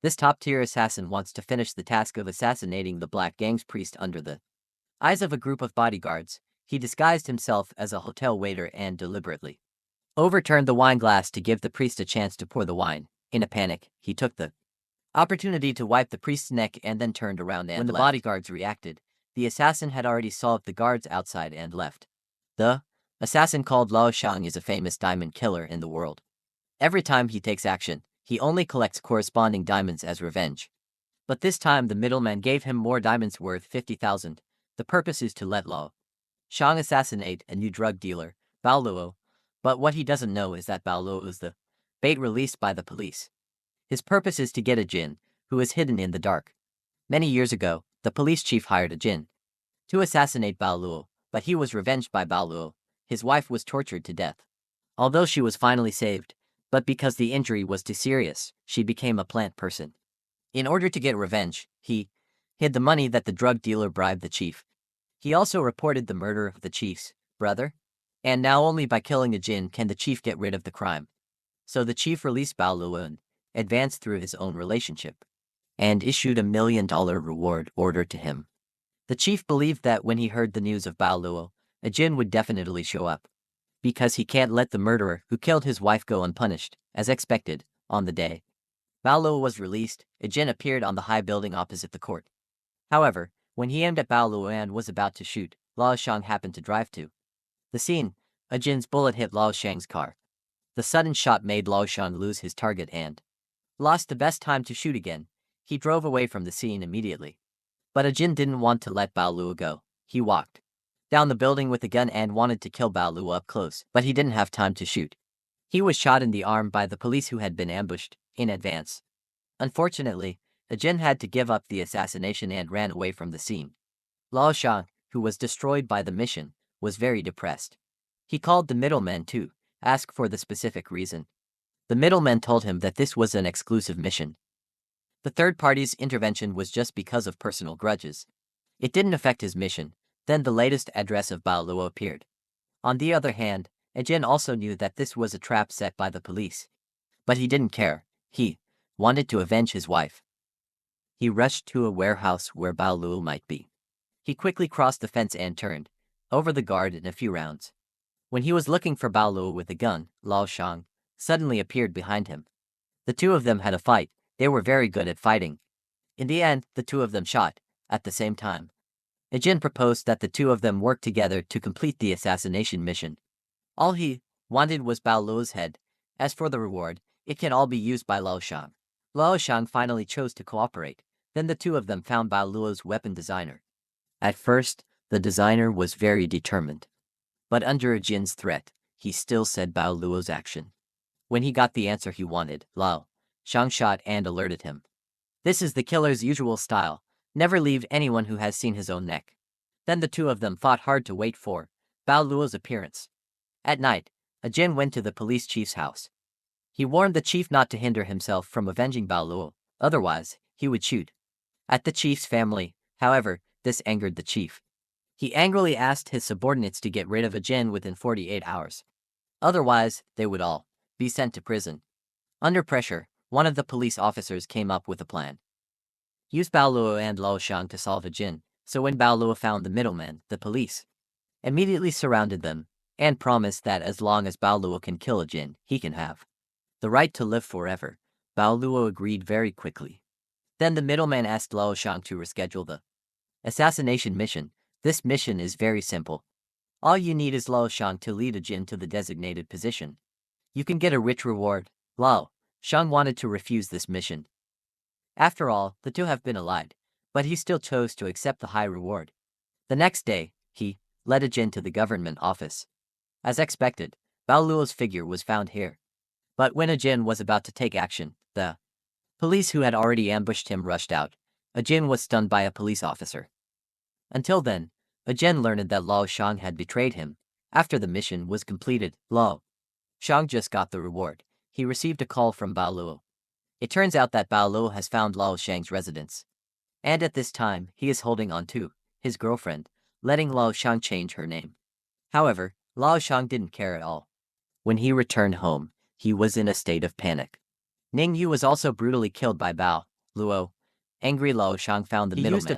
This top-tier assassin wants to finish the task of assassinating the Black Gang's priest under the eyes of a group of bodyguards. He disguised himself as a hotel waiter and deliberately overturned the wine glass to give the priest a chance to pour the wine. In a panic, he took the opportunity to wipe the priest's neck and then turned around and when the bodyguards reacted, the assassin had already solved the guards outside and left. The assassin called Lao Shang is a famous diamond killer in the world. Every time he takes action, he only collects corresponding diamonds as revenge. But this time the middleman gave him more diamonds worth 50,000. The purpose is to let Lao Shang assassinate a new drug dealer, Bao Luo, but what he doesn't know is that Bao Luo is the bait released by the police. His purpose is to get a jinn, who is hidden in the dark. Many years ago, the police chief hired a jinn to assassinate Bao Luo, but he was revenged by Bao Luo. His wife was tortured to death. Although she was finally saved, but because the injury was too serious, she became a plant person. In order to get revenge, he hid the money that the drug dealer bribed the chief. He also reported the murder of the chief's brother, and now only by killing a jinn can the chief get rid of the crime. So the chief released Bao Luo and advanced through his own relationship, and issued $1 million reward order to him. The chief believed that when he heard the news of Bao Luo, a jinn would definitely show up, because he can't let the murderer who killed his wife go unpunished. As expected, on the day Bao Luo was released, a jinn appeared on the high building opposite the court. However, when he aimed at Bao Luo and was about to shoot, Lao Shang happened to drive to the scene. A jinn's bullet hit Lao Shang's car. The sudden shot made Lao Shang lose his target and lost the best time to shoot again. He drove away from the scene immediately. But a jinn didn't want to let Bao Luo go. He walked down the building with a gun and wanted to kill Bao Luo up close, but he didn't have time to shoot. He was shot in the arm by the police who had been ambushed in advance. Unfortunately, a jinn had to give up the assassination and ran away from the scene. Lao Shang, who was destroyed by the mission, was very depressed. He called the middleman to ask for the specific reason. The middleman told him that this was an exclusive mission. The third party's intervention was just because of personal grudges. It didn't affect his mission. Then the latest address of Bao Luo appeared. On the other hand, a jinn also knew that this was a trap set by the police. But he didn't care. He wanted to avenge his wife. He rushed to a warehouse where Bao Luo might be. He quickly crossed the fence and turned over the guard in a few rounds. When he was looking for Bao Luo with a gun, Lao Shang suddenly appeared behind him. The two of them had a fight. They were very good at fighting. In the end, the two of them shot at the same time. A jinn proposed that the two of them work together to complete the assassination mission. All he wanted was Bao Luo's head. As for the reward, it can all be used by Lao Shang. Lao Shang finally chose to cooperate. Then the two of them found Bao Luo's weapon designer. At first, the designer was very determined. But under a jinn's threat, he still said Bao Luo's action. When he got the answer he wanted, Lao Shang shot and alerted him. This is the killer's usual style. Never leave anyone who has seen his own neck. Then the two of them fought hard to wait for Bao Luo's appearance. At night, a jinn went to the police chief's house. He warned the chief not to hinder himself from avenging Bao Luo, otherwise, he would shoot at the chief's family. However, this angered the chief. He angrily asked his subordinates to get rid of a jinn within 48 hours. Otherwise, they would all be sent to prison. Under pressure, one of the police officers came up with a plan. Use Bao Luo and Lao Shang to solve a jinn. So when Bao Luo found the middleman, the police immediately surrounded them and promised that as long as Bao Luo can kill a jinn, he can have the right to live forever. Bao Luo agreed very quickly. Then the middleman asked Lao Shang to reschedule the assassination mission. This mission is very simple. All you need is Lao Shang to lead a jinn to the designated position. You can get a rich reward. Lao Shang wanted to refuse this mission. After all, the two have been allied, but he still chose to accept the high reward. The next day, he led a jinn to the government office. As expected, Bao Luo's figure was found here. But when a jinn was about to take action, the police who had already ambushed him rushed out. A jinn was stunned by a police officer. Until then, a jinn learned that Lao Shang had betrayed him. After the mission was completed, Lao Shang just got the reward. He received a call from Bao Luo. It turns out that Bao Luo has found Lao Shang's residence. And at this time, he is holding on to his girlfriend, letting Lao Shang change her name. However, Lao Shang didn't care at all. When he returned home, he was in a state of panic. Ning Yu was also brutally killed by Bao Luo. Angry Luo Shang found the He used middleman.